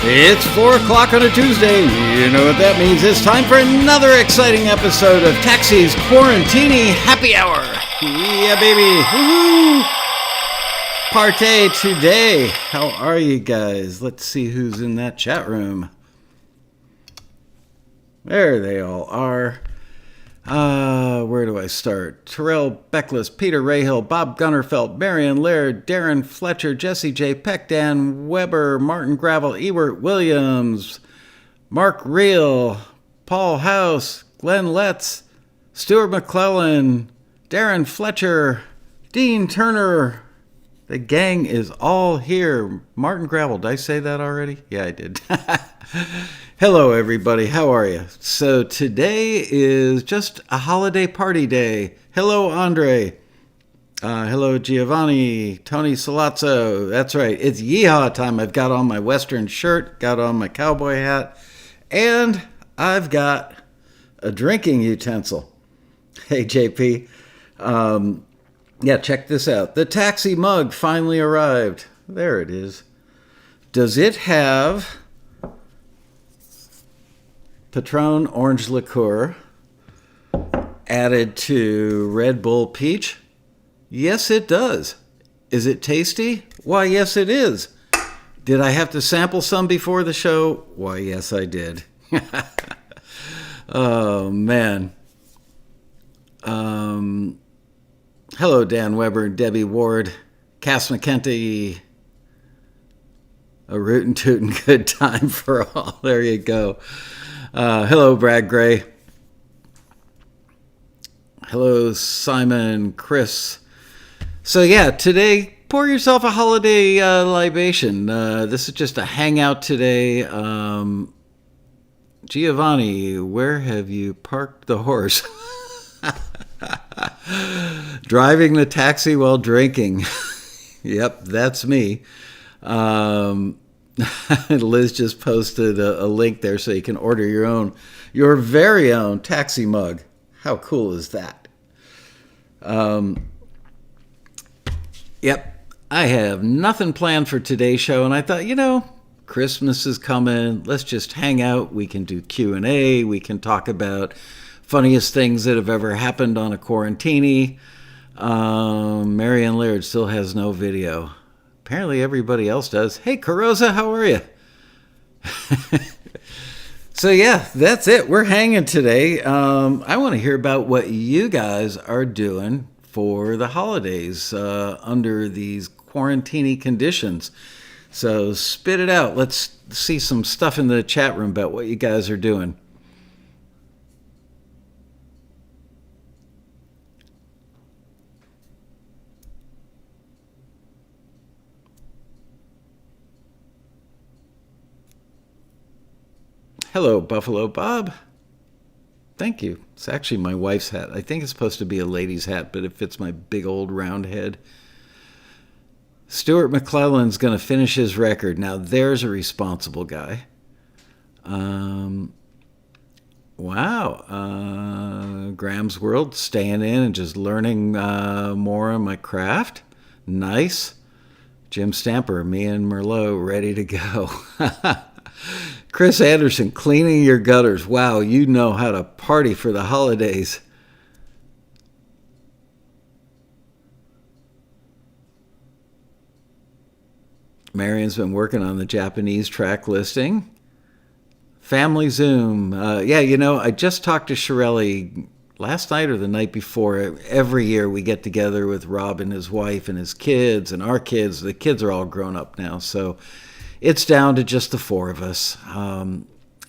It's 4 o'clock on a Tuesday. You know what that means. It's time for another exciting episode of Taxi's Quarantini Happy Hour. Yeah, baby. Woo-hoo. Partay today. How are you guys? Let's see who's in that chat room. There they all are. Where do I start? Terrell Beckless, Peter Rahill, Bob Gunnerfeld, Marion Laird, Darren Fletcher, Jesse J. Peck, Dan Weber, Martin Gravel, Ewart Williams, Mark Reel, Paul House, Glenn Letts, Stuart McClellan, Darren Fletcher, Dean Turner. The gang is all here. Martin Gravel, did I say that already? Yeah, I did. Hello, everybody. How are you? So today is just a holiday party day. Hello, Andre. Hello, Giovanni. Tony Salazzo. That's right. It's YEEHAW time. I've got on my Western shirt, got on my cowboy hat, and I've got a drinking utensil. Hey, JP. Yeah, check this out. The taxi mug finally arrived. There it is. Does it have Patron orange liqueur added to Red Bull peach? Yes, it does. Is it tasty? Why, yes, it is. Did I have to sample some before the show? Why, yes, I did. Oh, man. Hello, Dan Weber, Debbie Ward, Cass McKenty. A rootin' tootin' good time for all. There you go. Hello, Brad Gray. Hello, Simon, Chris. So yeah, today, pour yourself a holiday libation. This is just a hangout today. Giovanni, where have you parked the horse? Driving the taxi while drinking. Yep, that's me. Liz just posted a link there so you can order your very own taxi mug. How cool is that? Yep, I have nothing planned for today's show, and I thought, Christmas is coming. Let's just hang out. We can do Q&A. We can talk about funniest things that have ever happened on a quarantini. Marianne Laird still has no video. Apparently everybody else does. Hey, Carosa, how are you? So yeah, that's it. We're hanging today. I want to hear about what you guys are doing for the holidays under these quarantini conditions. So spit it out. Let's see some stuff in the chat room about what you guys are doing. Hello, Buffalo Bob. Thank you. It's actually my wife's hat. I think it's supposed to be a lady's hat, but it fits my big old round head. Stuart McClellan's going to finish his record. Now, there's a responsible guy. Wow. Graham's World, staying in and just learning more on my craft. Nice. Jim Stamper, me and Merlot, ready to go. Chris Anderson, cleaning your gutters. Wow, you know how to party for the holidays. Marion's been working on the Japanese track listing. Family Zoom. I just talked to Shirelli last night or the night before. Every year we get together with Rob and his wife and his kids and our kids. The kids are all grown up now, so it's down to just the four of us.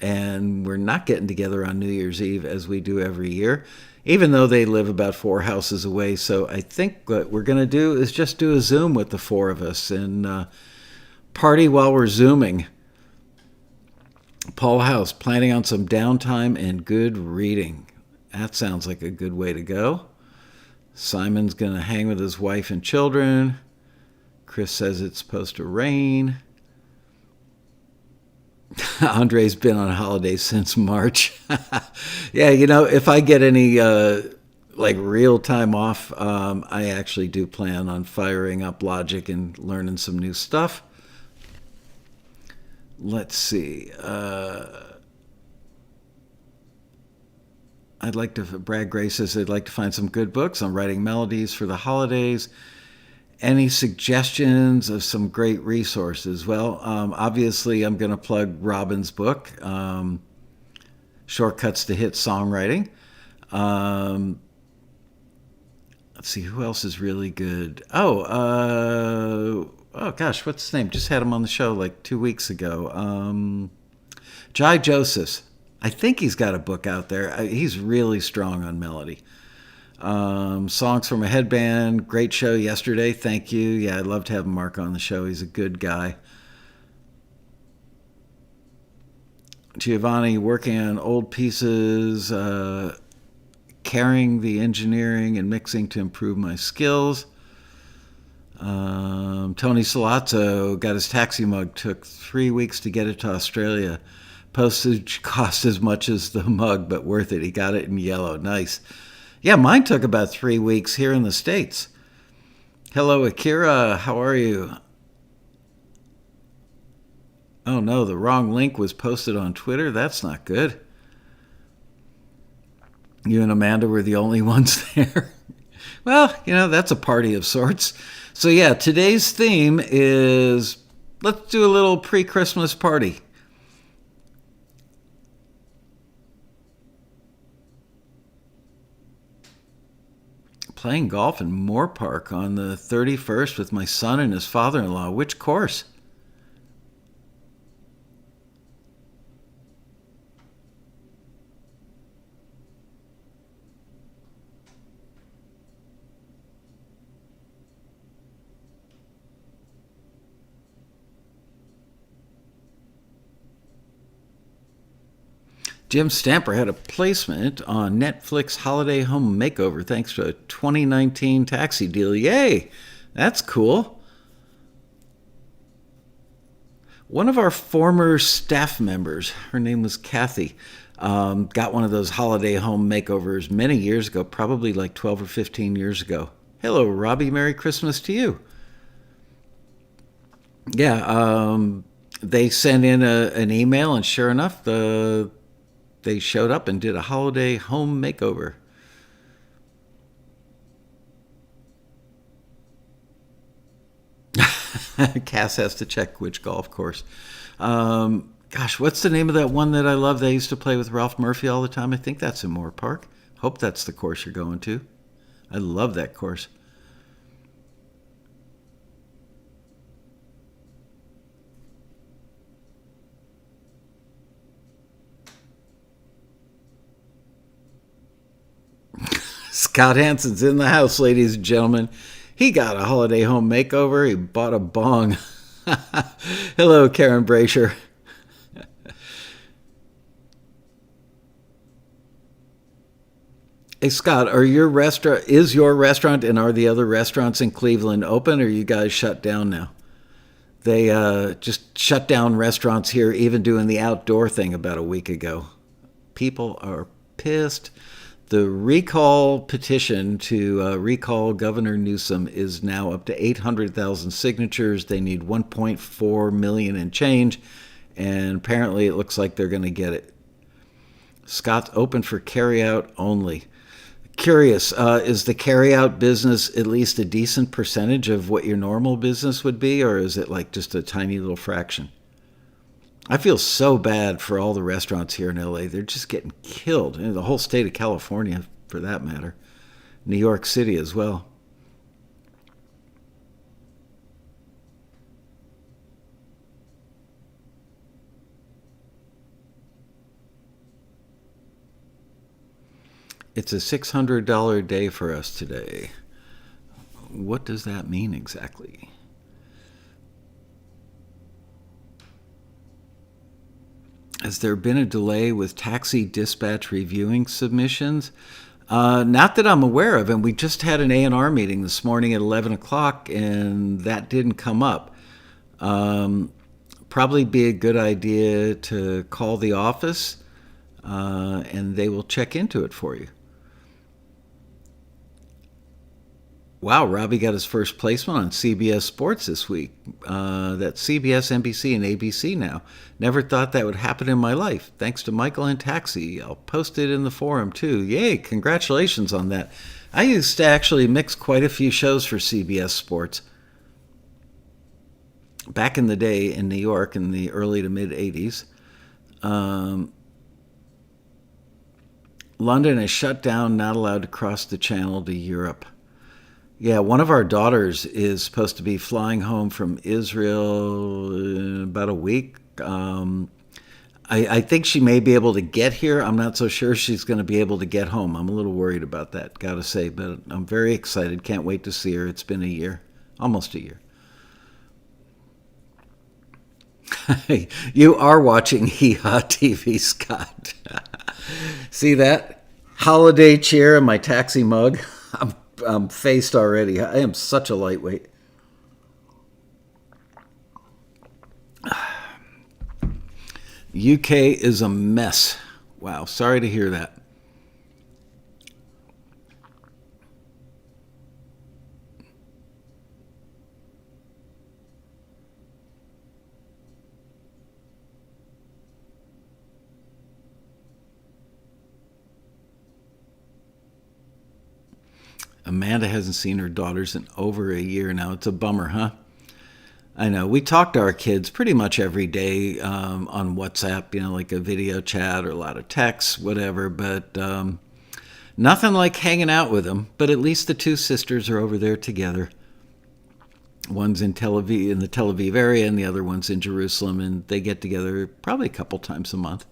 And we're not getting together on New Year's Eve as we do every year, even though they live about 4 houses away. So I think what we're going to do is just do a Zoom with the four of us and party while we're Zooming. Paul House, planning on some downtime and good reading. That sounds like a good way to go. Simon's going to hang with his wife and children. Chris says it's supposed to rain. Andre's been on holiday since March. Yeah, if I get any real time off, I actually do plan on firing up Logic and learning some new stuff. Let's see. Brad Gray says, I'd like to find some good books on writing melodies for the holidays. Any suggestions of some great resources? Well, obviously, I'm going to plug Robin's book, Shortcuts to Hit Songwriting. Let's see, who else is really good? Oh gosh, what's his name? Just had him on the show like 2 weeks ago. Jai Joseph. I think he's got a book out there. He's really strong on melody. Songs from a Headband. Great show yesterday. Thank you. Yeah, I'd love to have Mark on the show. He's a good guy. Giovanni working on old pieces, carrying the engineering and mixing to improve my skills. Tony Salazzo got his taxi mug. Took 3 weeks to get it to Australia. Postage cost as much as the mug, but worth it. He got it in yellow. Nice. Yeah, mine took about 3 weeks here in the States. Hello, Akira. How are you? Oh no, the wrong link was posted on Twitter. That's not good. You and Amanda were the only ones there. Well, that's a party of sorts. So yeah, today's theme is let's do a little pre-Christmas party. Playing golf in Moore Park on the 31st with my son and his father-in-law. Which course? Jim Stamper had a placement on Netflix Holiday Home Makeover thanks to a 2019 taxi deal. Yay! That's cool. One of our former staff members, her name was Kathy, got one of those holiday home makeovers many years ago, probably like 12 or 15 years ago. Hello, Robbie. Merry Christmas to you. Yeah, they sent in an email, and sure enough, they showed up and did a holiday home makeover. Cass has to check which golf course. Gosh, what's the name of that one that I love? They used to play with Ralph Murphy all the time. I think that's in Moore Park. Hope that's the course you're going to. I love that course. Scott Hansen's in the house, ladies and gentlemen. He got a holiday home makeover. He bought a bong. Hello, Karen Brasher. Hey, Scott, is your restaurant and are the other restaurants in Cleveland open, or are you guys shut down now? They just shut down restaurants here, even doing the outdoor thing about a week ago. People are pissed. The recall petition to recall Governor Newsom is now up to 800,000 signatures. They need 1.4 million and change, and apparently it looks like they're going to get it. Scott's open for carryout only. Curious, is the carryout business at least a decent percentage of what your normal business would be, or is it like just a tiny little fraction? I feel so bad for all the restaurants here in LA. They're just getting killed. And the whole state of California, for that matter. New York City as well. It's a $600 day for us today. What does that mean exactly? Has there been a delay with taxi dispatch reviewing submissions? Not that I'm aware of, and we just had an A&R meeting this morning at 11 o'clock, and that didn't come up. Probably be a good idea to call the office, and they will check into it for you. Wow, Robbie got his first placement on CBS Sports this week. That's CBS, NBC, and ABC now. Never thought that would happen in my life. Thanks to Michael and Taxi. I'll post it in the forum too. Yay, congratulations on that. I used to actually mix quite a few shows for CBS Sports. Back in the day in New York in the early to mid 80s. London is shut down, not allowed to cross the channel to Europe. Yeah, one of our daughters is supposed to be flying home from Israel in about a week. I think she may be able to get here. I'm not so sure she's going to be able to get home. I'm a little worried about that, gotta say. But I'm very excited. Can't wait to see her. It's been a year, almost a year. You are watching YEEHAW TV, Scott. See that? Holiday cheer in my taxi mug. I'm faced already. I am such a lightweight. UK is a mess. Wow, sorry to hear that. Amanda hasn't seen her daughters in over a year now. It's a bummer, huh? I know. We talk to our kids pretty much every day on WhatsApp, like a video chat or a lot of texts, whatever. But nothing like hanging out with them. But at least the two sisters are over there together. One's in Tel Aviv, in the Tel Aviv area, and the other one's in Jerusalem. And they get together probably a couple times a month.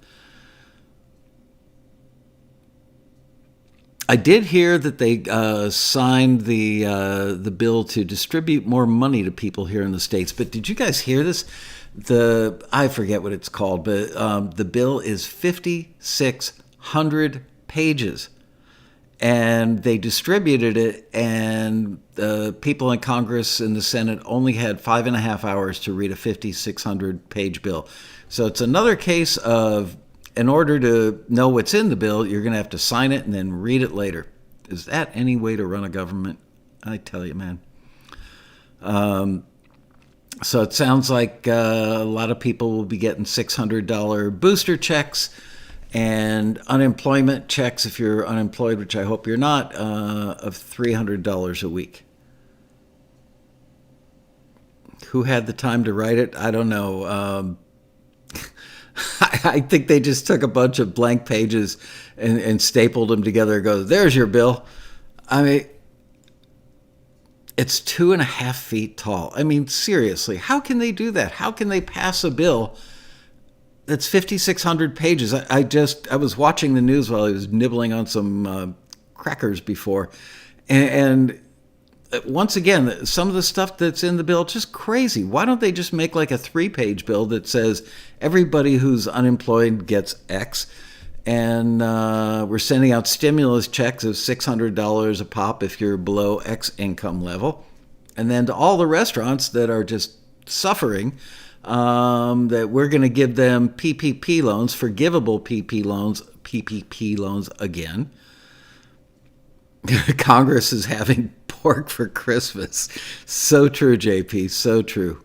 I did hear that they signed the bill to distribute more money to people here in the States. But did you guys hear this? I forget what it's called, but the bill is 5,600 pages. And they distributed it, and the people in Congress and the Senate only had 5.5 hours to read a 5,600 page bill. So it's another case of, in order to know what's in the bill, you're going to have to sign it and then read it later. Is that any way to run a government? I tell you, man. So it sounds like a lot of people will be getting $600 booster checks and unemployment checks, if you're unemployed, which I hope you're not, of $300 a week. Who had the time to write it? I don't know. I think they just took a bunch of blank pages and stapled them together and go, there's your bill. I mean, it's 2.5 feet tall. I mean, seriously, how can they do that? How can they pass a bill that's 5,600 pages? I was watching the news while I was nibbling on some crackers before. And once again, some of the stuff that's in the bill, just crazy. Why don't they just make like a 3-page bill that says everybody who's unemployed gets X, and we're sending out stimulus checks of $600 a pop if you're below X income level, and then to all the restaurants that are just suffering, that we're going to give them PPP loans, forgivable PPP loans again. Congress is having pork for Christmas. So true, JP. So true.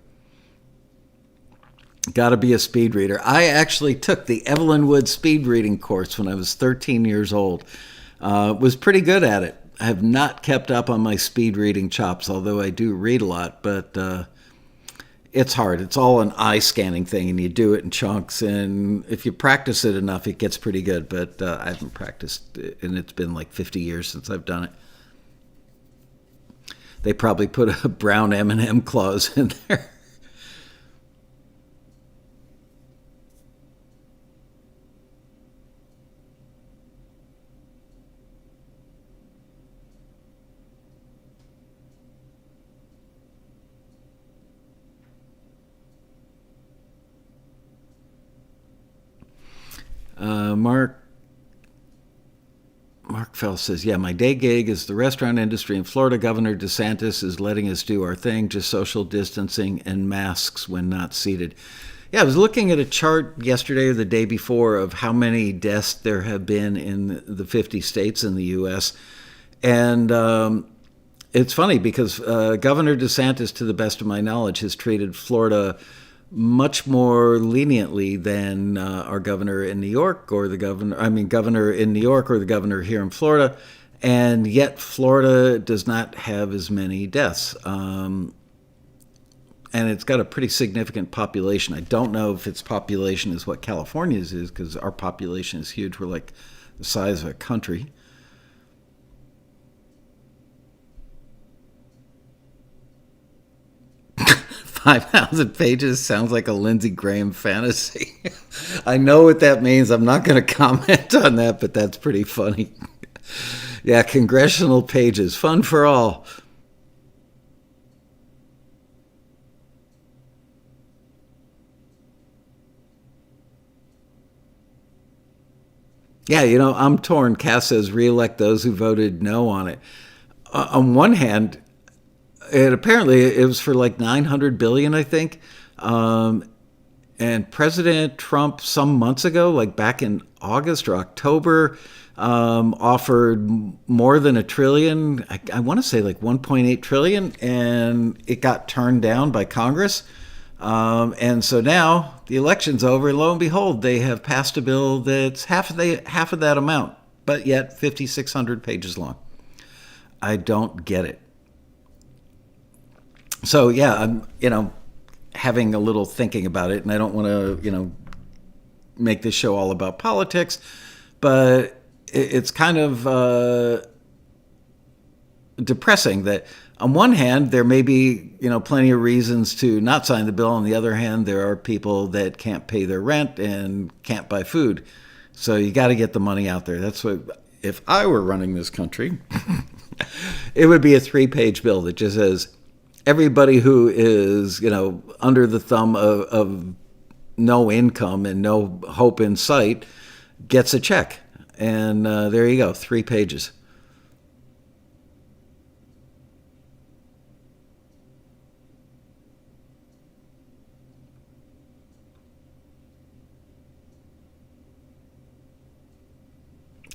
Got to be a speed reader. I actually took the Evelyn Wood speed reading course when I was 13 years old. Was pretty good at it. I have not kept up on my speed reading chops, although I do read a lot, but it's hard. It's all an eye scanning thing, and you do it in chunks. And if you practice it enough, it gets pretty good. But I haven't practiced, and it's been like 50 years since I've done it. They probably put a brown M&M clause in there. Mark Fell says, yeah, my day gig is the restaurant industry in Florida. Governor DeSantis is letting us do our thing, just social distancing and masks when not seated. Yeah, I was looking at a chart yesterday or the day before of how many deaths there have been in the 50 states in the U.S., and It's funny because Governor DeSantis, to the best of my knowledge, has treated Florida much more leniently than our governor in New York or the governor in New York or the governor here in Florida. And yet Florida does not have as many deaths. And it's got a pretty significant population. I don't know if its population is what California's is, because our population is huge. We're like the size of a country. "5,000 pages sounds like a Lindsey Graham fantasy." I know what that means. I'm not going to comment on that, but that's pretty funny. Yeah, congressional pages, fun for all. Yeah, I'm torn. Cass says reelect those who voted no on it. On one hand, it was for like 900 billion, I think. And President Trump, some months ago, like back in August or October, offered more than a trillion. I want to say like 1.8 trillion, and it got turned down by Congress. And so now the election's over, and lo and behold, they have passed a bill that's half of that amount, but yet 5,600 pages long. I don't get it. So yeah, I'm having a little thinking about it, and I don't want to make this show all about politics, but it's kind of depressing that on one hand there may be plenty of reasons to not sign the bill. On the other hand, there are people that can't pay their rent and can't buy food, so you got to get the money out there. That's what, if I were running this country, it would be a 3-page bill that just says everybody who is under the thumb of no income and no hope in sight gets a check. And there you go, 3 pages.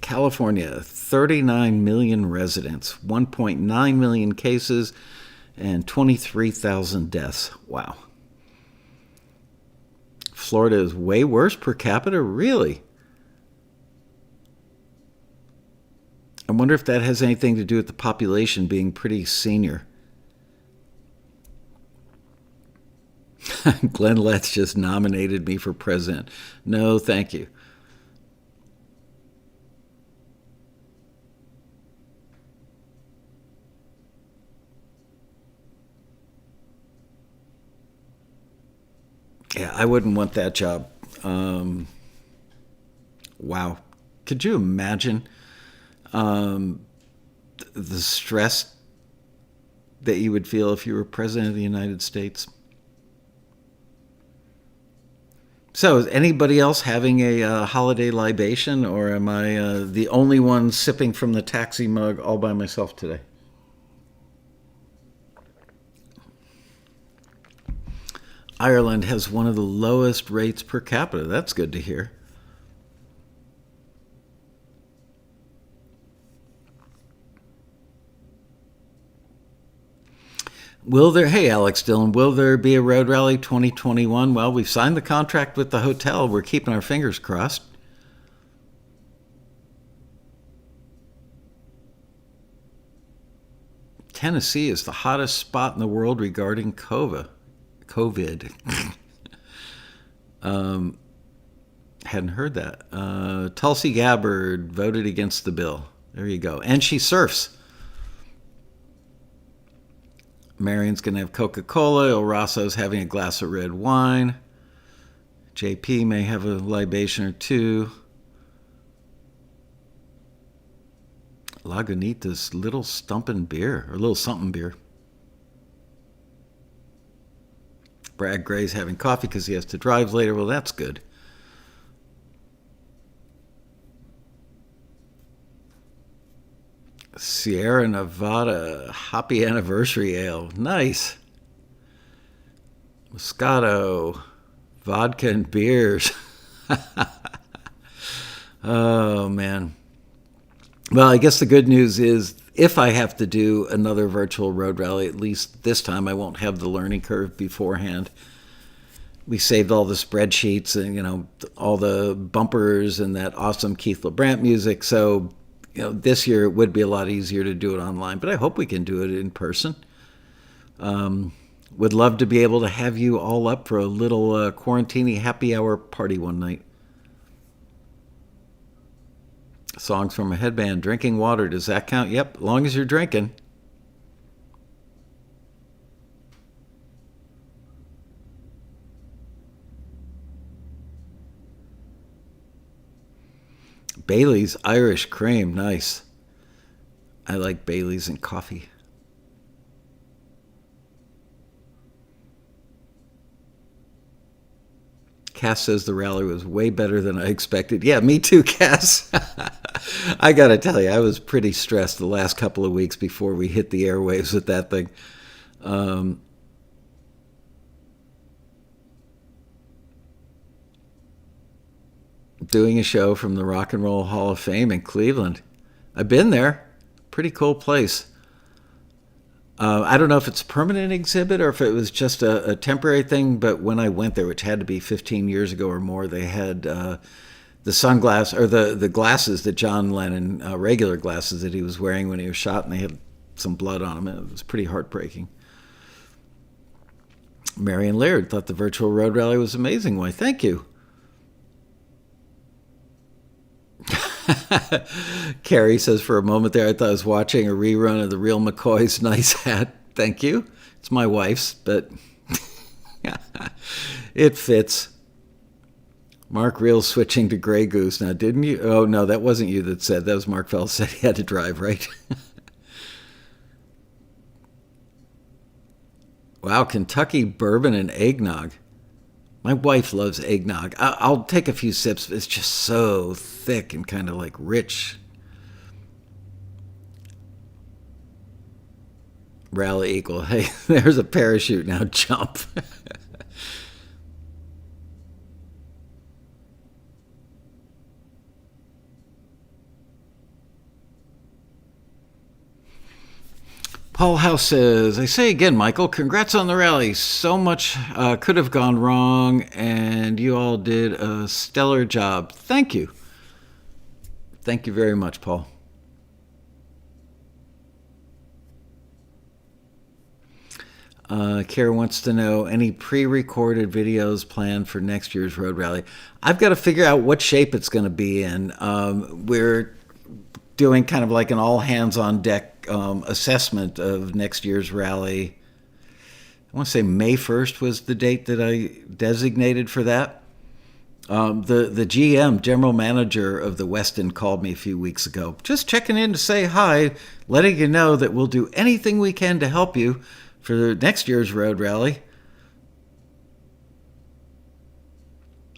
California, 39 million residents, 1.9 million cases, and 23,000 deaths. Wow. Florida is way worse per capita? Really? I wonder if that has anything to do with the population being pretty senior. Glenn Letts just nominated me for president. No, thank you. Yeah, I wouldn't want that job. Wow. Could you imagine the stress that you would feel if you were president of the United States? So, is anybody else having a holiday libation, or am I the only one sipping from the taxi mug all by myself today? Ireland has one of the lowest rates per capita. That's good to hear. Hey Alex Dillon, will there be a road rally 2021? Well, we've signed the contract with the hotel. We're keeping our fingers crossed. Tennessee is the hottest spot in the world regarding COVID. Hadn't heard that. Tulsi Gabbard voted against the bill. There you go. And she surfs. Marion's going to have Coca-Cola. El Rosso's having a glass of red wine. JP may have a libation or two. Lagunitas Little Stumpin' Beer, or Little Something Beer. Brad Gray's having coffee because he has to drive later. Well, that's good. Sierra Nevada Happy Anniversary Ale. Nice. Moscato. Vodka and beers. Oh, man. Well, I guess the good news is if I have to do another virtual road rally, at least this time I won't have the learning curve beforehand. We saved all the spreadsheets and, all the bumpers and that awesome Keith LeBrant music. So, this year it would be a lot easier to do it online, but I hope we can do it in person. Would love to be able to have you all up for a little Quarantini Happy Hour party one night. Songs from a headband, drinking water, does that count? Yep, as long as you're drinking. Bailey's Irish Cream, nice. I like Bailey's and coffee. Cass says the rally was way better than I expected. Yeah, me too, Cass. I got to tell you, I was pretty stressed the last couple of weeks before we hit the airwaves with that thing. Doing a show from the Rock and Roll Hall of Fame in Cleveland. I've been there. Pretty cool place. I don't know if it's a permanent exhibit or if it was just a temporary thing, but when I went there, which had to be 15 years ago or more, they had the sunglasses or the glasses that John Lennon, regular glasses that he was wearing when he was shot, and they had some blood on them. It was pretty heartbreaking. Marion Laird thought the virtual road rally was amazing. Why, thank you. Carrie says, for a moment there, I thought I was watching a rerun of The Real McCoy's Nice Hat. Thank you. It's my wife's, but it fits. Mark Reel switching to Grey Goose. Now, didn't you? Oh, no, that wasn't you that said. That was Mark Fell said he had to drive, right? Wow, Kentucky bourbon and eggnog. My wife loves eggnog. I'll take a few sips, but it's just so thick and kind of like rich. Rally equal. Hey, there's a parachute. Now jump. Paul House says, I say again, Michael, congrats on the rally. So much could have gone wrong, and you all did a stellar job. Thank you. Thank you very much, Paul. Kara wants to know, any pre-recorded videos planned for next year's road rally? I've got to figure out what shape it's going to be in. We're doing kind of like an all-hands-on-deck assessment of next year's rally. I want to say May 1st was the date that I designated for that. The GM, general manager of the Westin, called me a few weeks ago, just checking in to say hi, letting you know that we'll do anything we can to help you for next year's road rally.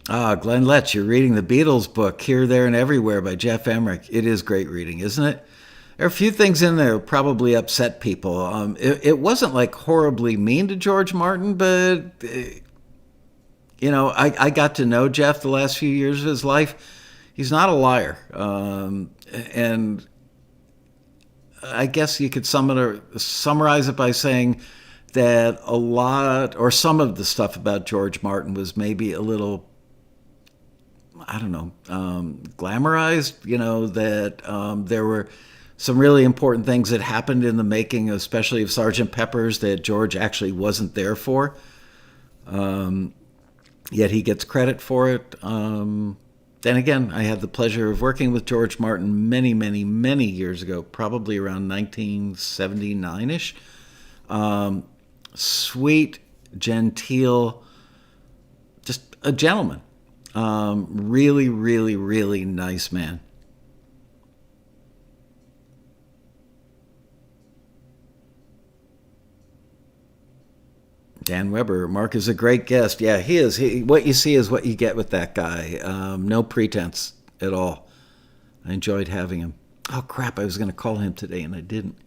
Glenn Letch, you're reading the Beatles book, Here, There, and Everywhere by Jeff Emmerich. It is great reading, isn't it? There are a few things in there that probably upset people. It wasn't like horribly mean to George Martin, but, I got to know Jeff the last few years of his life. He's not a liar. And I guess you could summarize it by saying that a lot or some of the stuff about George Martin was maybe a little, I don't know, glamorized, that there were some really important things that happened in the making, especially of Sgt. Pepper's, that George actually wasn't there for. Yet he gets credit for it. Then again, I had the pleasure of working with George Martin many, many, many years ago, probably around 1979-ish. Sweet, genteel, just a gentleman. Really, really, really nice man. Dan Weber, Mark is a great guest. Yeah, he is. What you see is what you get with that guy. No pretense at all. I enjoyed having him. Oh, crap, I was going to call him today, and I didn't.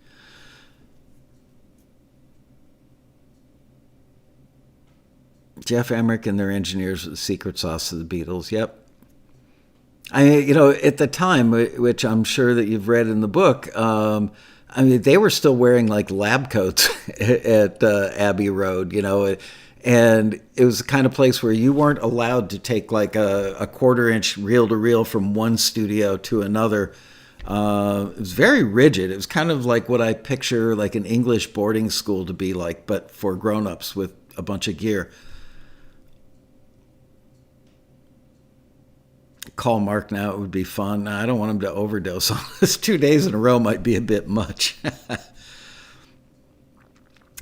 Jeff Emmerich and their engineers were the secret sauce of the Beatles. Yep. At the time, which I'm sure that you've read in the book, I mean, they were still wearing like lab coats at Abbey Road, and it was the kind of place where you weren't allowed to take like a quarter-inch reel-to-reel from one studio to another. It was very rigid. It was kind of like what I picture like an English boarding school to be like, but for grown-ups with a bunch of gear. Call Mark now, it would be fun. I don't want him to overdose on this. 2 days in a row might be a bit much.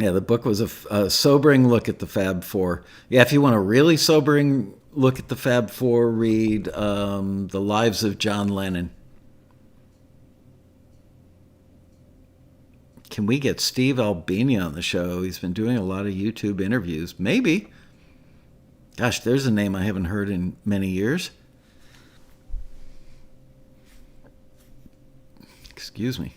Yeah, the book was a sobering look at the Fab Four. Yeah, if you want a really sobering look at the Fab Four, read The Lives of John Lennon. Can we get Steve Albini on the show? He's been doing a lot of YouTube interviews. Maybe. Gosh, there's a name I haven't heard in many years. Excuse me.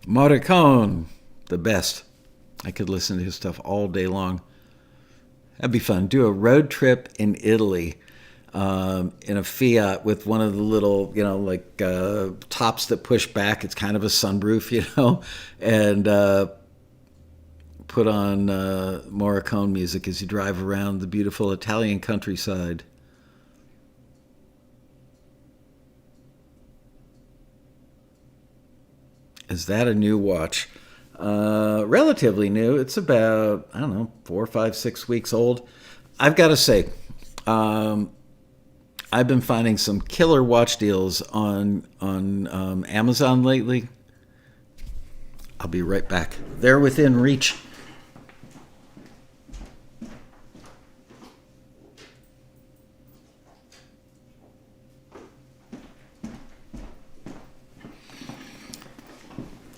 Morricone, the best. I could listen to his stuff all day long. That'd be fun. Do a road trip in Italy in a Fiat with one of the little, tops that push back. It's kind of a sunroof, and put on Morricone music as you drive around the beautiful Italian countryside. Is that a new watch? Relatively new. It's about, 4, 5, 6 weeks old. I've got to say, I've been finding some killer watch deals on Amazon lately. I'll be right back. They're within reach.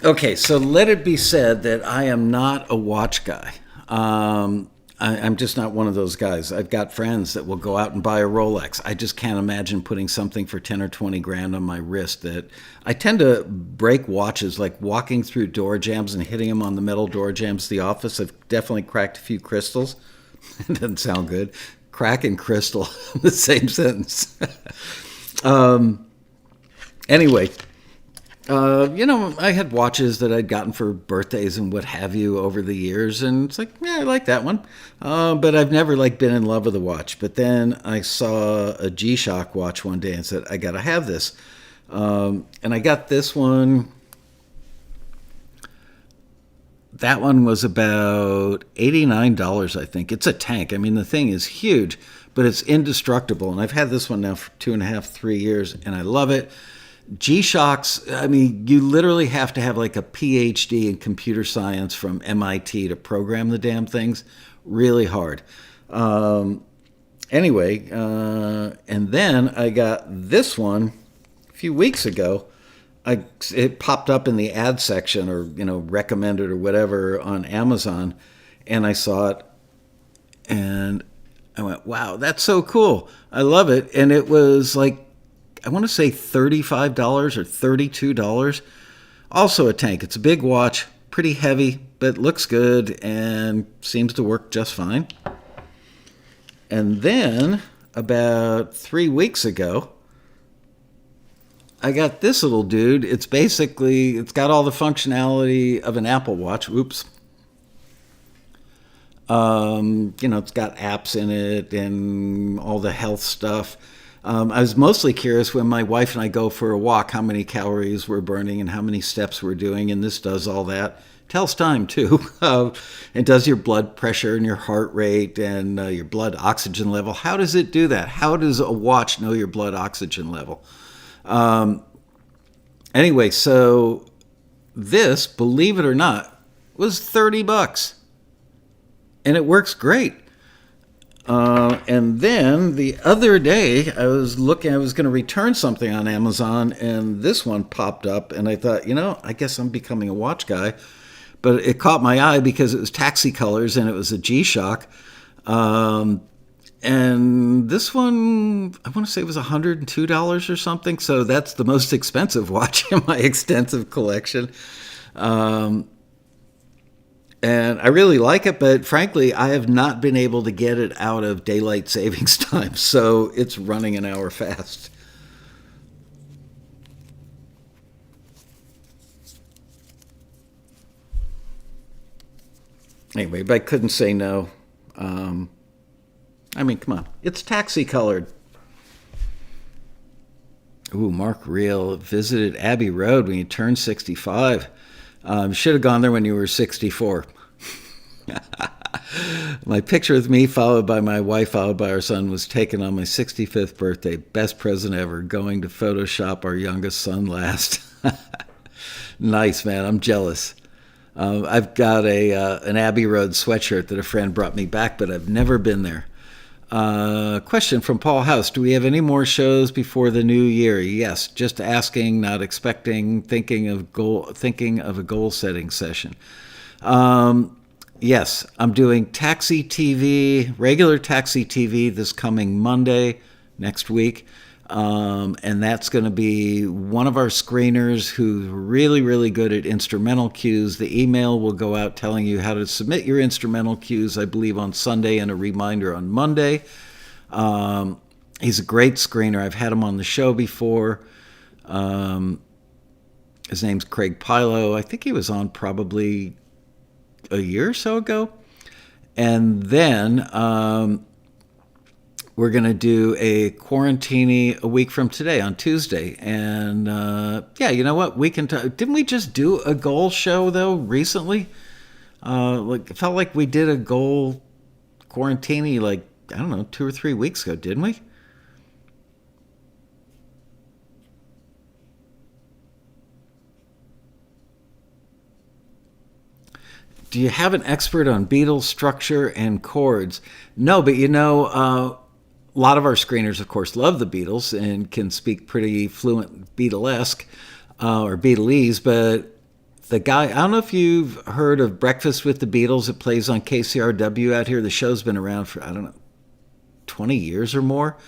Okay, so let it be said that I am not a watch guy. I'm just not one of those guys. I've got friends that will go out and buy a Rolex. I just can't imagine putting something for 10 or 20 grand on my wrist. That I tend to break watches, like walking through door jambs and hitting them on the metal door jambs. The office, I've definitely cracked a few crystals. It doesn't sound good. Crack and crystal, the same sentence. Anyway. I had watches that I'd gotten for birthdays and what have you over the years, and it's like, yeah, I like that one. But I've never been in love with a watch. But then I saw a G-Shock watch one day and said, I gotta have this. And I got this one. That one was about $89, I think. It's a tank. I mean, the thing is huge, but it's indestructible. And I've had this one now for 2.5, 3 years, and I love it. G-Shocks, I mean, you literally have to have like a PhD in computer science from MIT to program the damn things. Really hard. Anyway, and then I got this one a few weeks ago. It popped up in the ad section or, recommended or whatever on Amazon. And I saw it and I went, wow, that's so cool. I love it. And it was like, I want to say $35 or $32. Also a tank. It's a big watch, pretty heavy, but looks good and seems to work just fine. And then about 3 weeks ago, I got this little dude. It's got all the functionality of an Apple Watch. Oops. It's got apps in it and all the health stuff. I was mostly curious when my wife and I go for a walk, how many calories we're burning and how many steps we're doing, and this does all that. Tells time, too. It does your blood pressure and your heart rate and your blood oxygen level. How does it do that? How does a watch know your blood oxygen level? Anyway, so this, believe it or not, was $30. And it works great. And then the other day, I was going to return something on Amazon, and this one popped up, and I thought, I guess I'm becoming a watch guy. But it caught my eye because it was taxi colors, and it was a G-Shock. And this one, I want to say it was $102 or something, so that's the most expensive watch in my extensive collection. And I really like it, but frankly, I have not been able to get it out of daylight savings time, so it's running an hour fast. Anyway, but I couldn't say no. Um, I mean, come on. It's taxi colored. Ooh, Mark Reel visited Abbey Road when you turned 65. Should have gone there when you were 64. My picture with me, followed by my wife, followed by our son, was taken on my 65th birthday. Best present ever. Going to Photoshop our youngest son last. Nice, man. I'm jealous. I've got an Abbey Road sweatshirt that a friend brought me back, but I've never been there. Question from Paul House. Do we have any more shows before the new year? Yes. Just asking, not expecting, thinking of a goal setting session. Yes, I'm doing Taxi TV, regular Taxi TV this coming Monday next week. And that's going to be one of our screeners who's really, really good at instrumental cues. The email will go out telling you how to submit your instrumental cues, I believe, on Sunday, and a reminder on Monday. He's a great screener. I've had him on the show before. His name's Craig Pilo. I think he was on probably a year or so ago. And then we're going to do a Quarantini a week from today on Tuesday. And yeah, you know what? We can didn't we just do a goal show, though, recently? It felt like we did a goal Quarantini, like, I don't know, 2 or 3 weeks ago, didn't we? Do you have an expert on Beatles structure and chords? No, but a lot of our screeners, of course, love the Beatles and can speak pretty fluent Beatlesque or Beatlese, but the guy, I don't know if you've heard of Breakfast with the Beatles. It plays on KCRW out here. The show's been around for, I don't know, 20 years or more.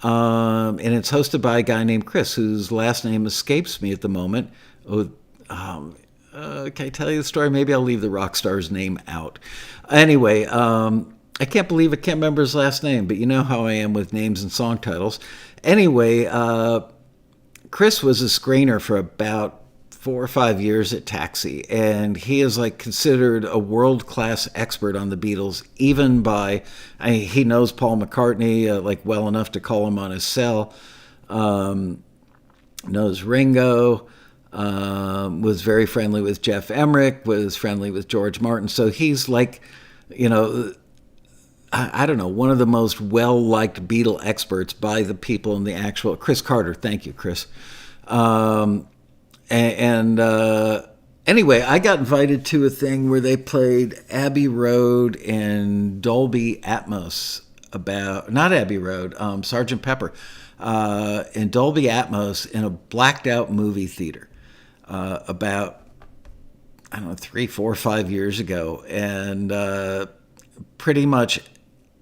And it's hosted by a guy named Chris, whose last name escapes me at the moment. Can I tell you the story? Maybe I'll leave the rock star's name out. Anyway, I can't believe I can't remember his last name, but you know how I am with names and song titles. Anyway, Chris was a screener for about 4 or 5 years at Taxi, and he is like considered a world-class expert on the Beatles, even he knows Paul McCartney like well enough to call him on his cell, knows Ringo, was very friendly with Jeff Emmerich, was friendly with George Martin. So he's like, I don't know, one of the most well-liked Beatle experts by the people in the actual... Chris Carter, thank you, Chris. Anyway, I got invited to a thing where they played Abbey Road and Dolby Atmos not Abbey Road, Sgt. Pepper, in Dolby Atmos in a blacked-out movie theater. About, I don't know, 3, 4, 5 years ago. And pretty much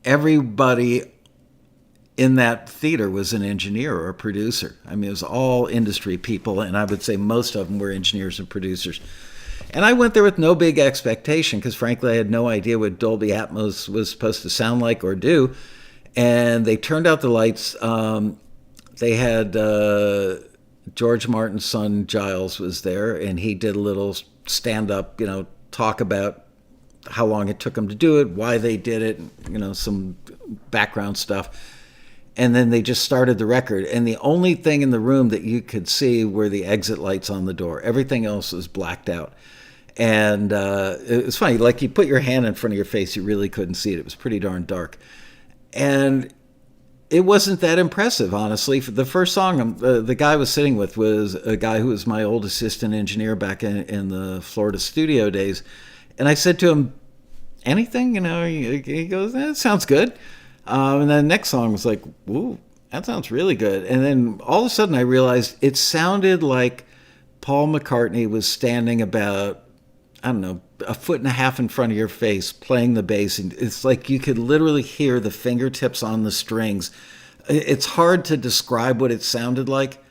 everybody in that theater was an engineer or a producer. I mean, it was all industry people, and I would say most of them were engineers and producers. And I went there with no big expectation because, frankly, I had no idea what Dolby Atmos was supposed to sound like or do. And they turned out the lights. They had... George Martin's son Giles was there, and he did a little stand-up, talk about how long it took them to do it, why they did it, some background stuff. And then they just started the record, and the only thing in the room that you could see were the exit lights on the door. Everything else was blacked out. And it was funny, like you put your hand in front of your face, you really couldn't see it. It was pretty darn dark. And it wasn't that impressive, honestly. The first song the guy I was sitting with was a guy who was my old assistant engineer back in the Florida studio days. And I said to him, anything? He goes, it sounds good. And then the next song was like, ooh, that sounds really good. And then all of a sudden I realized it sounded like Paul McCartney was standing about, I don't know, 1.5 feet in front of your face playing the bass. And it's like you could literally hear the fingertips on the strings. It's hard to describe what it sounded like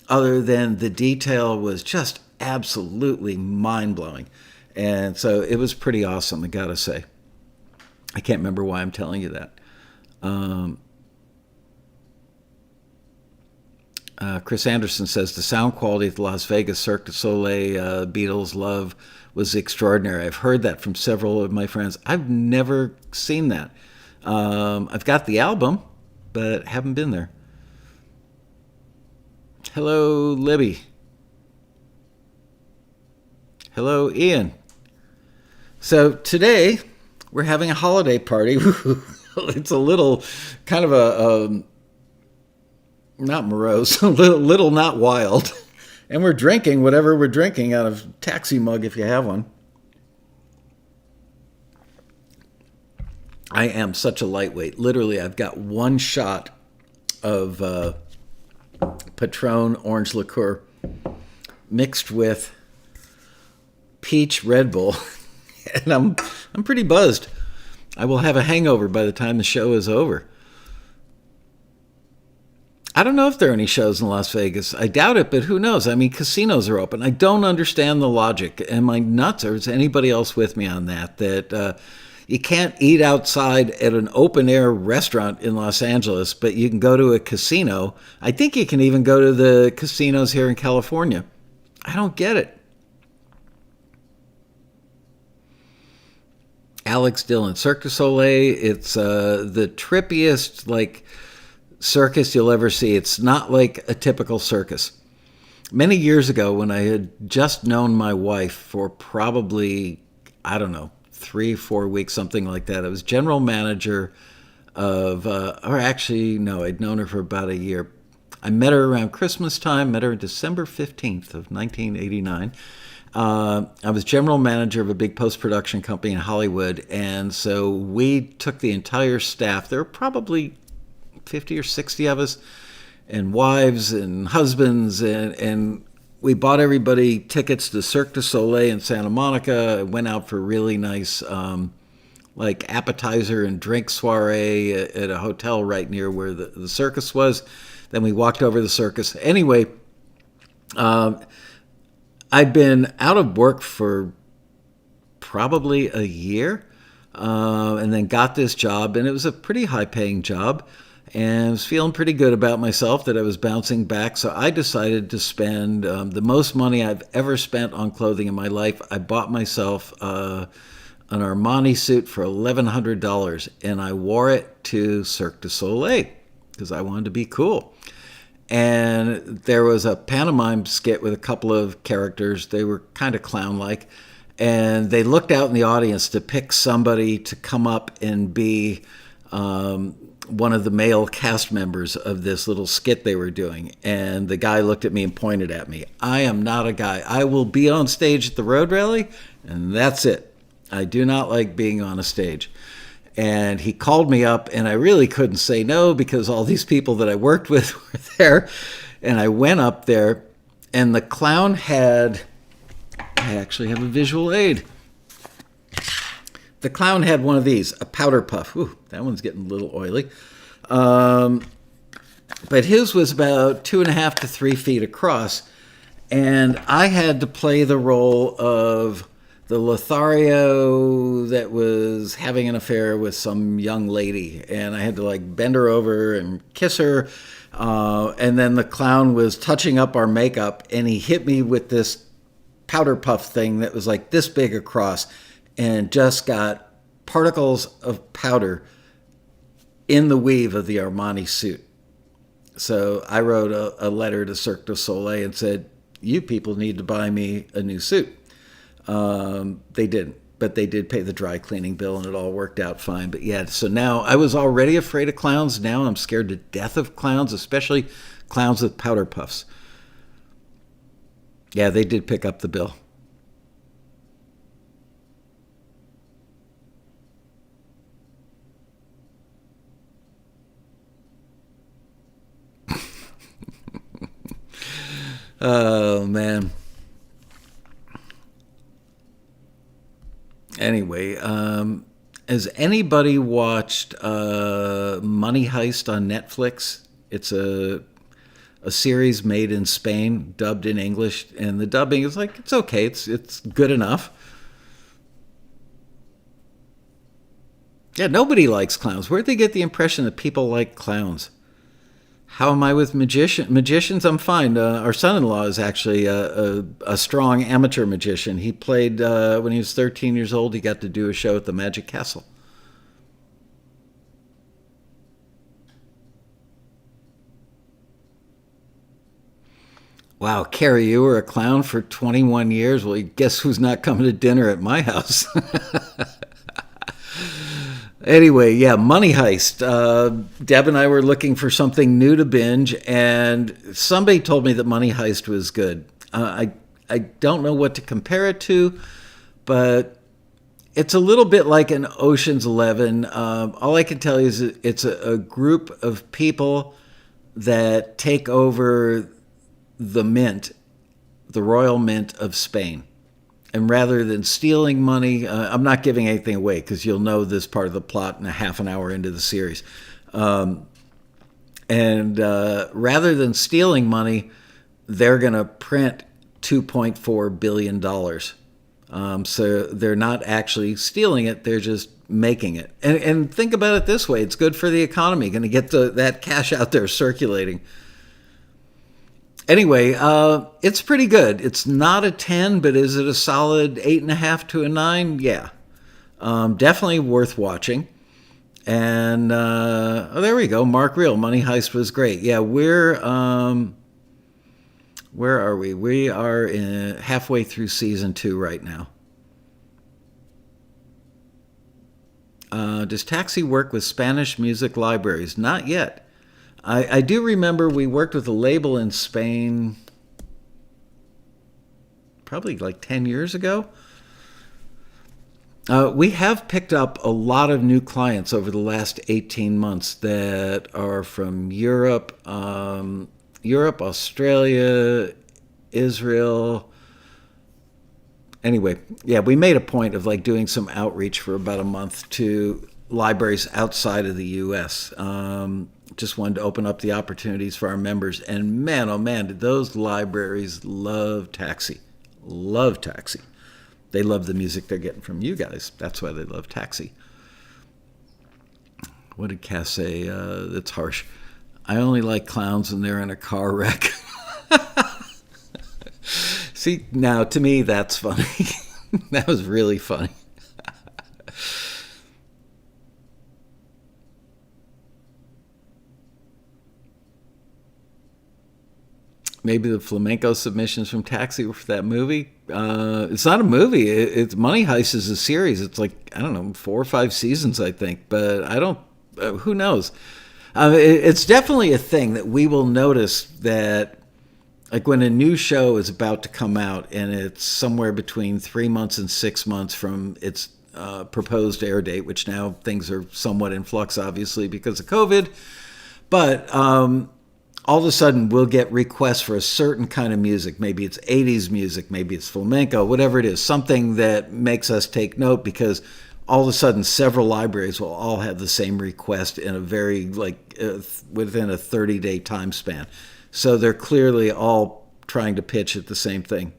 other than the detail was just absolutely mind-blowing. And so it was pretty awesome, I gotta say. I can't remember why I'm telling you that. Chris Anderson says the sound quality at the Las Vegas Cirque du Soleil Beatles Love was extraordinary. I've heard that from several of my friends. I've never seen that. I've got the album, but haven't been there. Hello, Libby. Hello, Ian. So today we're having a holiday party. It's a little kind of a not morose, a little not wild. And we're drinking whatever we're drinking out of Taxi mug if you have one. I am such a lightweight. Literally, I've got one shot of Patron orange liqueur mixed with peach Red Bull, and I'm pretty buzzed. I will have a hangover by the time the show is over. I don't know if there are any shows in Las Vegas. I doubt it, but who knows? I mean, casinos are open. I don't understand the logic. Am I nuts, or is anybody else with me on that you can't eat outside at an open-air restaurant in Los Angeles, but you can go to a casino? I think you can even go to the casinos here in California. I don't get it. Alex Dillon, Cirque du Soleil, it's the trippiest, circus you'll ever see. It's not like a typical circus. Many years ago, when I had just known my wife for probably, 3-4 weeks, something like that, I was general manager of, I'd known her for about a year. I met her around Christmas time, met her December 15th of 1989. I was general manager of a big post-production company in Hollywood, and so we took the entire staff. There were probably 50 or 60 of us, and wives and husbands, and we bought everybody tickets to Cirque du Soleil in Santa Monica. Went out for a really nice appetizer and drink soiree at a hotel right near where the circus was. Then we walked over the circus. Anyway, I'd been out of work for probably a year, and then got this job, and it was a pretty high-paying job, and I was feeling pretty good about myself that I was bouncing back, so I decided to spend the most money I've ever spent on clothing in my life. I bought myself an Armani suit for $1,100, and I wore it to Cirque du Soleil because I wanted to be cool. And there was a pantomime skit with a couple of characters. They were kind of clown-like. And they looked out in the audience to pick somebody to come up and be one of the male cast members of this little skit they were doing. And the guy looked at me and pointed at me. I am not a guy. I will be on stage at the road rally, and that's it. I do not like being on a stage. And he called me up, and I really couldn't say no because all these people that I worked with were there. And I went up there, and the clown had... I actually have a visual aid. The clown had one of these, a powder puff. Ooh, that one's getting a little oily. But his was about 2.5 to 3 feet across. And I had to play the role of the Lothario that was having an affair with some young lady. And I had to bend her over and kiss her. And then the clown was touching up our makeup, and he hit me with this powder puff thing that was this big across, and just got particles of powder in the weave of the Armani suit. So I wrote a letter to Cirque du Soleil and said, you people need to buy me a new suit. They didn't, but they did pay the dry cleaning bill, and it all worked out fine. But yeah, so now I was already afraid of clowns. Now I'm scared to death of clowns, especially clowns with powder puffs. Yeah, they did pick up the bill. Oh, man. Anyway, has anybody watched Money Heist on Netflix? It's a series made in Spain, dubbed in English, and the dubbing is it's okay, it's good enough. Yeah, nobody likes clowns. Where'd they get the impression that people like clowns? How am I with magicians? I'm fine. Our son-in-law is actually a strong amateur magician. He played when he was 13 years old. He got to do a show at the Magic Castle. Wow, Carrie, you were a clown for 21 years. Well, guess who's not coming to dinner at my house? Anyway, yeah, Money Heist. Deb and I were looking for something new to binge, and somebody told me that Money Heist was good. I don't know what to compare it to, but it's a little bit like an Ocean's 11. All I can tell you is it's a group of people that take over the mint, the royal mint of Spain. And rather than stealing money, I'm not giving anything away because you'll know this part of the plot in a half an hour into the series. And rather than stealing money, they're going to print $2.4 billion. So they're not actually stealing it, they're just making it. And think about it this way, it's good for the economy, going to get that cash out there circulating. Anyway, it's pretty good. It's not a 10, but is it a solid 8.5 to a 9? Yeah. Definitely worth watching. And there we go. Mark Reel, Money Heist was great. Yeah, where are we? We are halfway through season 2 right now. Does Taxi work with Spanish music libraries? Not yet. I do remember we worked with a label in Spain probably like 10 years ago. We have picked up a lot of new clients over the last 18 months that are from Europe, Australia, Israel. Anyway, yeah, we made a point of like doing some outreach for about a month to libraries outside of the U.S. Just wanted to open up the opportunities for our members. And man, oh man, did those libraries love Taxi. Love Taxi. They love the music they're getting from you guys. That's why they love Taxi. What did Cass say? That's harsh. I only like clowns when they're in a car wreck. See, now to me, that's funny. That was really funny. Maybe the flamenco submissions from Taxi were for that movie. It's not a movie. It's Money Heist is a series. It's like, I don't know, 4 or 5 seasons, I think. But I don't, who knows? It's definitely a thing that we will notice that, like when a new show is about to come out and it's somewhere between 3 months and 6 months from its proposed air date, which now things are somewhat in flux, obviously, because of COVID. But all of a sudden we'll get requests for a certain kind of music. Maybe it's 80s music, maybe it's flamenco, whatever it is, something that makes us take note because all of a sudden several libraries will all have the same request in a very, within a 30-day time span. So they're clearly all trying to pitch at the same thing.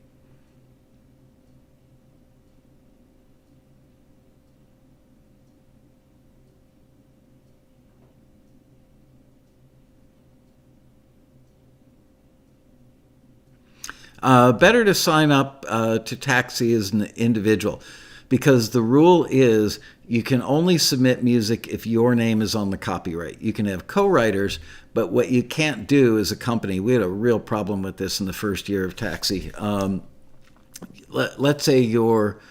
Better to sign up to Taxi as an individual because the rule is you can only submit music if your name is on the copyright. You can have co-writers, but what you can't do as a company, we had a real problem with this in the first year of Taxi. Let's say you're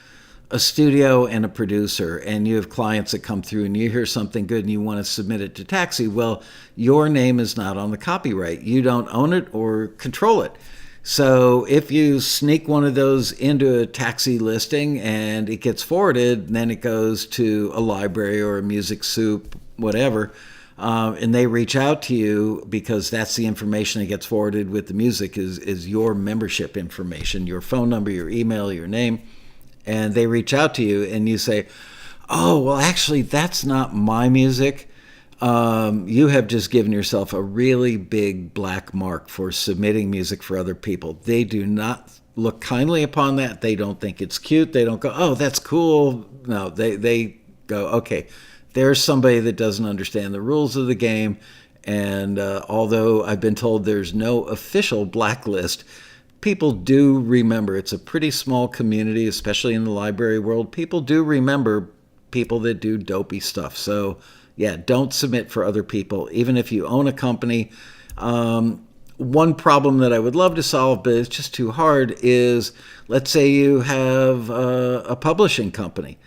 a studio and a producer and you have clients that come through and you hear something good and you want to submit it to Taxi. Well, your name is not on the copyright. You don't own it or control it. So if you sneak one of those into a Taxi listing and it gets forwarded, then it goes to a library or a music soup, whatever, and they reach out to you because that's the information that gets forwarded with the music is your membership information, your phone number, your email, your name, and they reach out to you and you say, oh, well, actually, that's not my music. You have just given yourself a really big black mark for submitting music for other people. They do not look kindly upon that. They don't think it's cute. They don't go, oh, that's cool. No, they go, okay, there's somebody that doesn't understand the rules of the game. And although I've been told there's no official blacklist, people do remember. It's a pretty small community, especially in the library world. People do remember people that do dopey stuff. So, yeah, don't submit for other people, even if you own a company. One problem that I would love to solve, but it's just too hard, is let's say you have a publishing company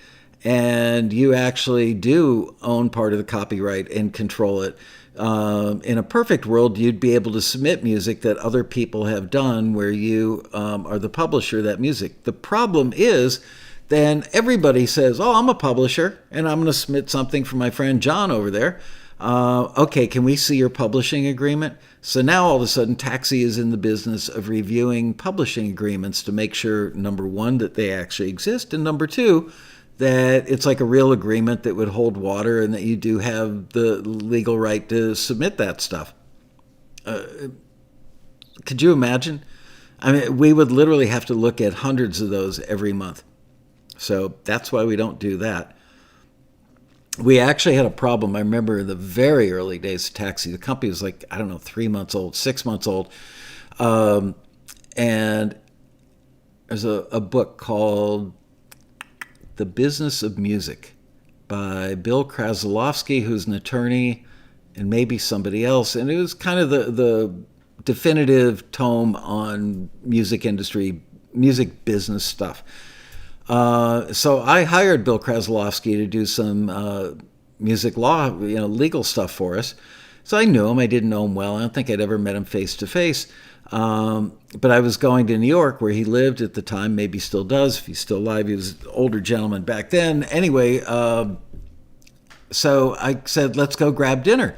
and you actually do own part of the copyright and control it. In a perfect world, you'd be able to submit music that other people have done where you are the publisher of that music. The problem is then everybody says, oh, I'm a publisher and I'm going to submit something for my friend John over there. Okay, can we see your publishing agreement? So now all of a sudden TAXI is in the business of reviewing publishing agreements to make sure, number one, that they actually exist, and number two, that it's like a real agreement that would hold water and that you do have the legal right to submit that stuff. Could you imagine? I mean, we would literally have to look at hundreds of those every month. So that's why we don't do that. We actually had a problem. I remember in the very early days of TAXI, the company was like, 3 months old, 6 months old. And there's a book called The Business of Music by Bill Krasilovsky, who's an attorney, and maybe somebody else. And it was kind of the definitive tome on music industry, music business stuff. So I hired Bill Krasilovsky to do some music law, legal stuff for us. So I knew him. I didn't know him well. I don't think I'd ever met him face to face. But I was going to New York, where he lived at the time. Maybe still does. If he's still alive, he was an older gentleman back then. Anyway, so I said, let's go grab dinner.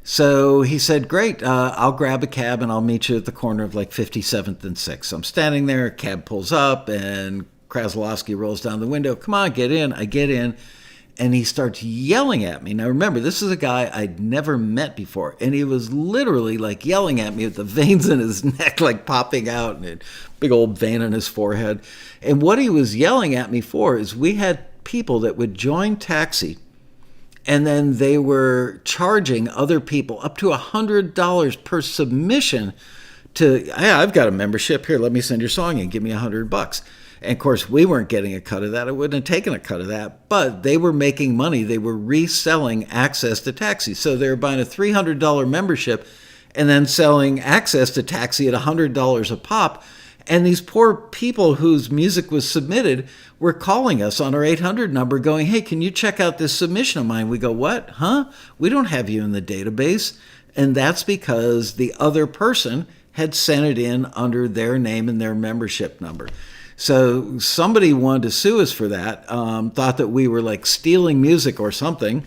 So he said, great, I'll grab a cab and I'll meet you at the corner of like 57th and 6th. So I'm standing there, a cab pulls up, and Krasilovsky rolls down the window. Come on, get in. I get in, and he starts yelling at me. Now, remember, this is a guy I'd never met before, and he was literally like yelling at me with the veins in his neck like popping out and a big old vein on his forehead. And what he was yelling at me for is we had people that would join TAXI, and then they were charging other people up to $100 per submission to, hey, I've got a membership here. Let me send your song and give me $100. And of course, we weren't getting a cut of that. I wouldn't have taken a cut of that. But they were making money. They were reselling access to TAXI. So they were buying a $300 membership and then selling access to TAXI at $100 a pop. And these poor people whose music was submitted were calling us on our 800 number going, hey, can you check out this submission of mine? We go, what? Huh? We don't have you in the database. And that's because the other person had sent it in under their name and their membership number. So somebody wanted to sue us for that, thought that we were like stealing music or something.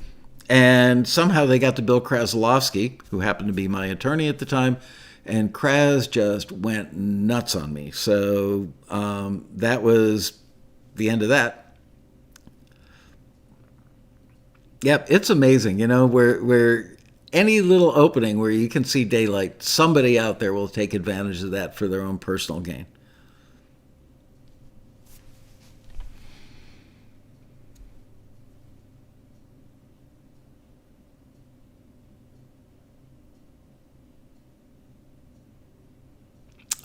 And somehow they got to Bill Krasilovsky, who happened to be my attorney at the time. And Kras just went nuts on me. So that was the end of that. Yep, it's amazing, where any little opening where you can see daylight, somebody out there will take advantage of that for their own personal gain.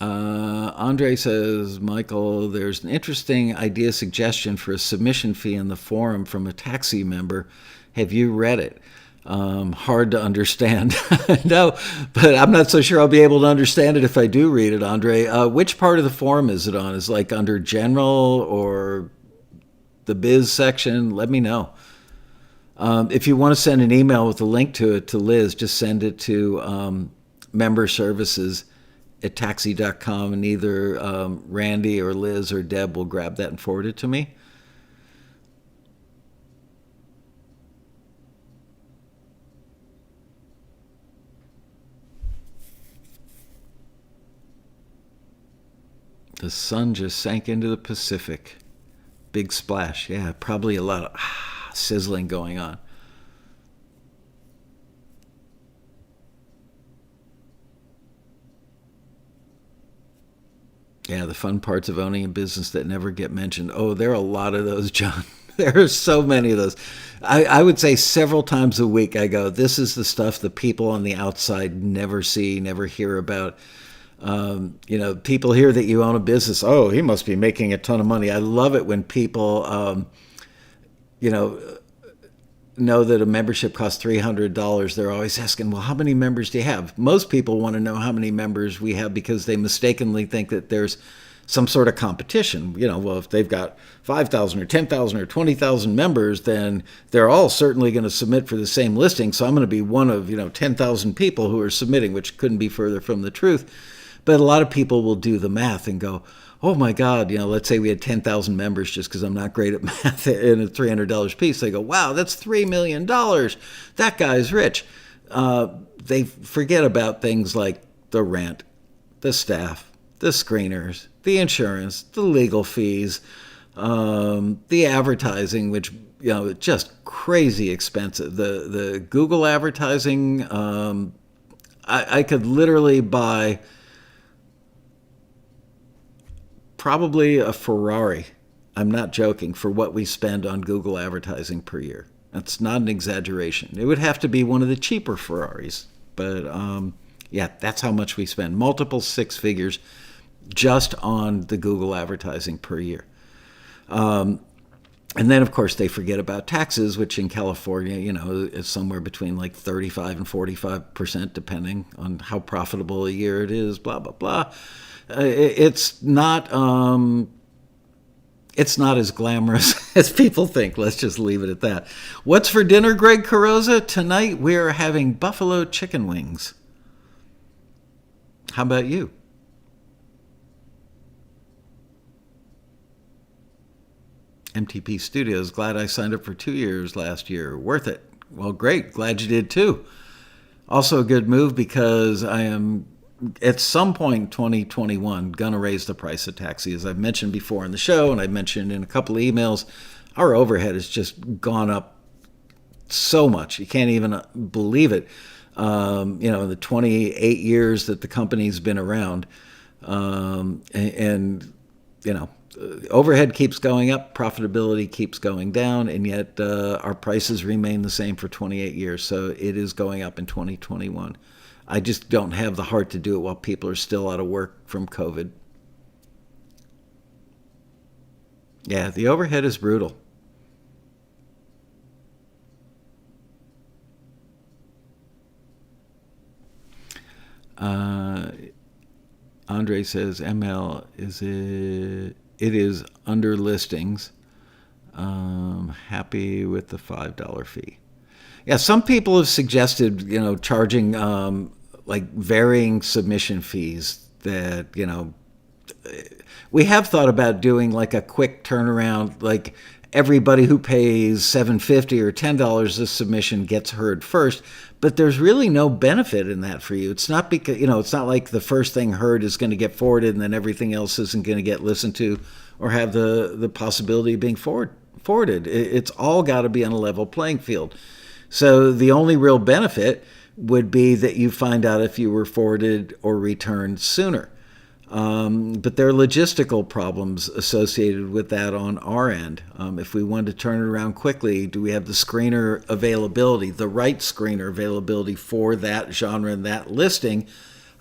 Andre says, Michael, there's an interesting idea suggestion for a submission fee in the forum from a TAXI member. Have you read it? Hard to understand. No, but I'm not so sure I'll be able to understand it if I do read it, Andre. Which part of the forum is it on? Is it like under general or the biz section? Let me know. If you want to send an email with a link to it to Liz, just send it to member services at taxi.com, and either Randy or Liz or Deb will grab that and forward it to me. The sun just sank into the Pacific. Big splash. Yeah, probably a lot of sizzling going on. Yeah, the fun parts of owning a business that never get mentioned. Oh, there are a lot of those, John. There are so many of those. I would say several times a week I go, this is the stuff the people on the outside never see, never hear about. People hear that you own a business. Oh, he must be making a ton of money. I love it when people, know that a membership costs $300. They're always asking, well, how many members do you have? Most people want to know how many members we have because they mistakenly think that there's some sort of competition. Well, if they've got 5,000 or 10,000 or 20,000 members, then they're all certainly going to submit for the same listing. So I'm going to be one of, 10,000 people who are submitting, which couldn't be further from the truth. But a lot of people will do the math and go, oh my God, let's say we had 10,000 members, just because I'm not great at math, in a $300 piece. They go, wow, that's $3 million. That guy's rich. They forget about things like the rent, the staff, the screeners, the insurance, the legal fees, the advertising, which, just crazy expensive. The Google advertising, I could literally buy probably a Ferrari. I'm not joking, for what we spend on Google advertising per year. That's not an exaggeration. It would have to be one of the cheaper Ferraris. But that's how much we spend. Multiple six figures just on the Google advertising per year. And then, of course, they forget about taxes, which in California, is somewhere between like 35 and 45%, depending on how profitable a year it is, blah, blah, blah. It's not as glamorous as people think. Let's just leave it at that. What's for dinner, Greg Carrozza? Tonight we're having buffalo chicken wings. How about you? MTP Studios, glad I signed up for 2 years last year. Worth it. Well, great. Glad you did too. Also a good move, because I am, at some point in 2021, going to raise the price of taxi. As I've mentioned before in the show, and I've mentioned in a couple of emails, our overhead has just gone up so much. You can't even believe it. In the 28 years that the company's been around. Overhead keeps going up, profitability keeps going down, and yet our prices remain the same for 28 years. So it is going up in 2021. I just don't have the heart to do it while people are still out of work from COVID. Yeah, the overhead is brutal. Andre says, ML, it is under listings. Happy with the $5 fee. Yeah, some people have suggested, charging like varying submission fees that, we have thought about doing like a quick turnaround, like everybody who pays $7.50 or $10 a submission gets heard first, but there's really no benefit in that for you. It's not because, it's not like the first thing heard is going to get forwarded and then everything else isn't going to get listened to or have the possibility of being forwarded. It's all got to be on a level playing field. So the only real benefit would be that you find out if you were forwarded or returned sooner. But there are logistical problems associated with that on our end. If we wanted to turn it around quickly, do we have the screener availability, the right screener availability for that genre and that listing?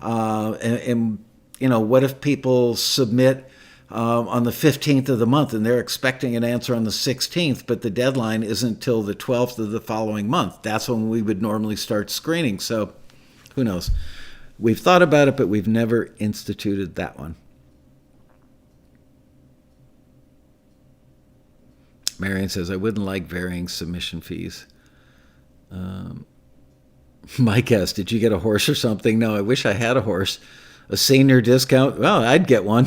And what if people submit on the 15th of the month and they're expecting an answer on the 16th, but the deadline isn't till the 12th of the following month? That's when we would normally start screening. So who knows? We've thought about it, but we've never instituted that one. Marion says, I wouldn't like varying submission fees. Mike asks, did you get a horse or something? No, I wish I had a horse. A senior discount? Well, I'd get one.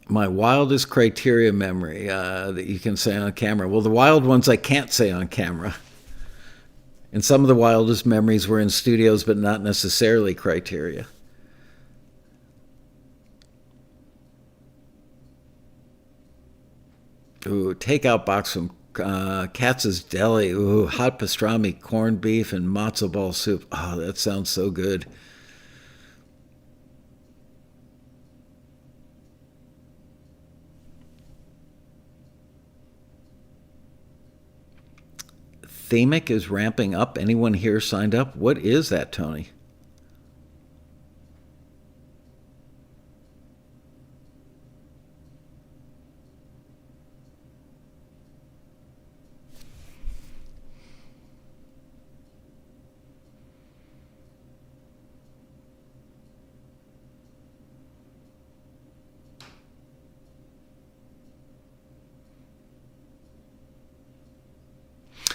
My wildest criteria memory that you can say on camera. Well, the wild ones I can't say on camera. And some of the wildest memories were in studios, but not necessarily criteria. Ooh, takeout box from Katz's Deli. Ooh, hot pastrami, corned beef, and matzo ball soup. Oh, that sounds so good. themic is ramping up. Anyone here signed up? What is that, Tony?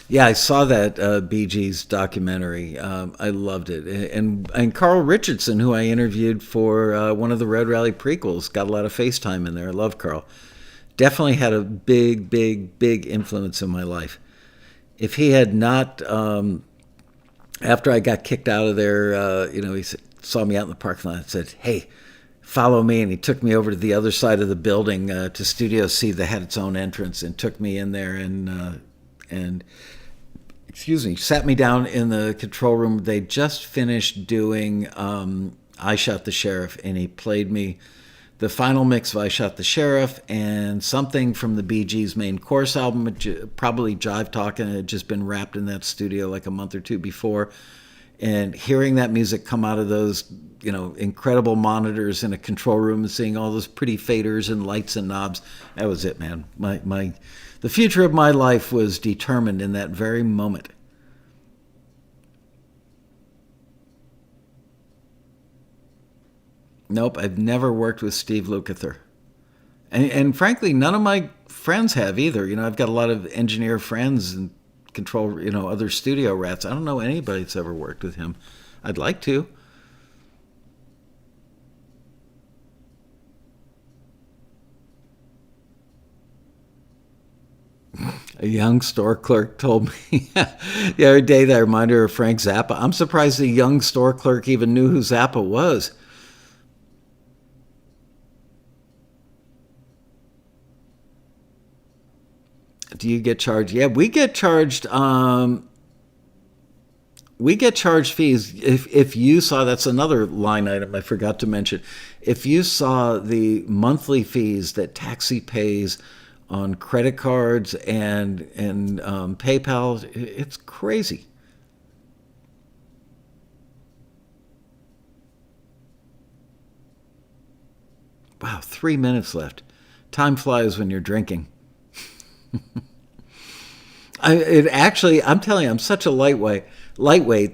Yeah, I saw that Bee Gees documentary. I loved it, and Carl Richardson, who I interviewed for one of the Red Rally prequels, got a lot of FaceTime in there. I love Carl. Definitely had a big, big, big influence in my life. If he had not, after I got kicked out of there, he saw me out in the parking lot and said, "Hey, follow me," and he took me over to the other side of the building to Studio C that had its own entrance, and took me in there and excuse me, sat me down in the control room. They just finished doing I Shot the Sheriff, and he played me the final mix of I Shot the Sheriff and something from the Bee Gees' main course album, probably Jive Talkin'. It had just been wrapped in that studio like a month or two before. And hearing that music come out of those, incredible monitors in a control room and seeing all those pretty faders and lights and knobs, that was it, man. The future of my life was determined in that very moment. Nope, I've never worked with Steve Lukather. And frankly, none of my friends have either. I've got a lot of engineer friends and control, other studio rats. I don't know anybody that's ever worked with him. I'd like to. A young store clerk told me the other day that reminded her of Frank Zappa. I'm surprised the young store clerk even knew who Zappa was. Do you get charged? Yeah, we get charged. We get charged fees if you saw. That's another line item I forgot to mention. If you saw the monthly fees that Taxi pays on credit cards and PayPal, it's crazy. Wow, 3 minutes left. Time flies when you're drinking. I'm telling you, I'm such a lightweight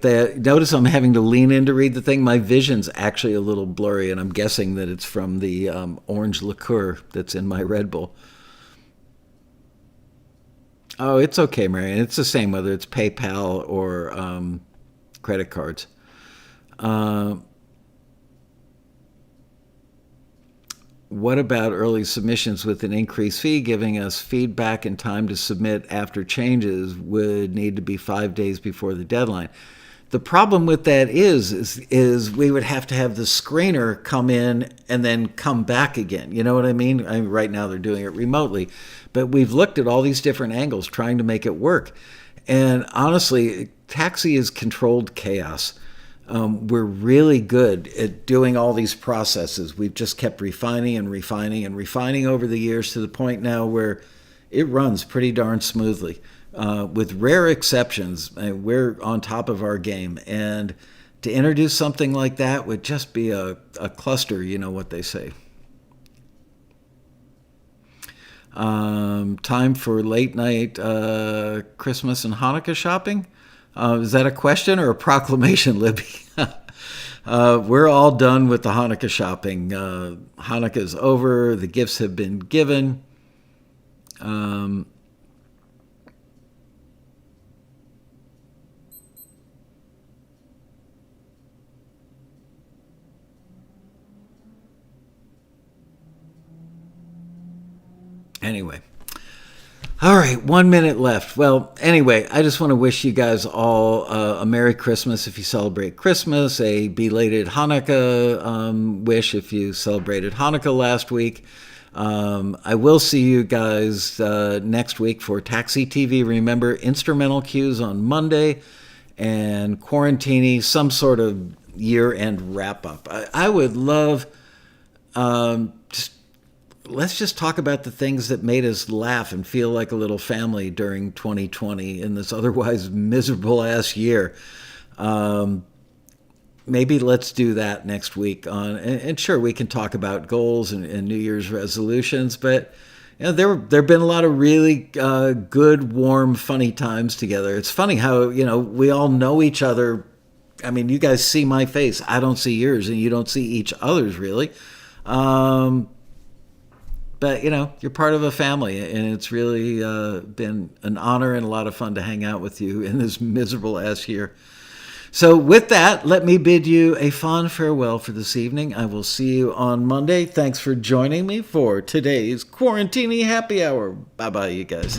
that notice I'm having to lean in to read the thing. My vision's actually a little blurry, and I'm guessing that it's from the orange liqueur that's in my Red Bull. Oh, it's okay, Marion. It's the same whether it's PayPal or credit cards. Uh, What about early submissions with an increased fee, giving us feedback and time to submit after changes would need to be 5 days before the deadline? The problem with that is we would have to have the screener come in and then come back again. You know what I mean? Right now they're doing it remotely, but we've looked at all these different angles trying to make it work. And honestly, Taxi is controlled chaos. We're really good at doing all these processes. We've just kept refining and refining and refining over the years to the point now where it runs pretty darn smoothly. With rare exceptions, we're on top of our game. And to introduce something like that would just be a cluster, you know what they say. Time for late night Christmas and Hanukkah shopping? Is that a question or a proclamation, Libby? We're all done with the Hanukkah shopping. Hanukkah is over. The gifts have been given. Um, anyway. All right, 1 minute left. Well, anyway, I just want to wish you guys all a Merry Christmas if you celebrate Christmas, a belated Hanukkah wish if you celebrated Hanukkah last week. I will see you guys next week for Taxi TV. Remember, instrumental cues on Monday and Quarantini, some sort of year-end wrap-up. I would love just let's just talk about the things that made us laugh and feel like a little family during 2020 in this otherwise miserable ass year. Maybe let's do that next week and sure, we can talk about goals and New Year's resolutions, but there've been a lot of really good, warm, funny times together. It's funny how we all know each other. I mean, you guys see my face, I don't see yours, and you don't see each other's really. But you're part of a family, and it's really been an honor and a lot of fun to hang out with you in this miserable ass year. So with that, let me bid you a fond farewell for this evening. I will see you on Monday. Thanks for joining me for today's Quarantini Happy Hour. Bye-bye, you guys.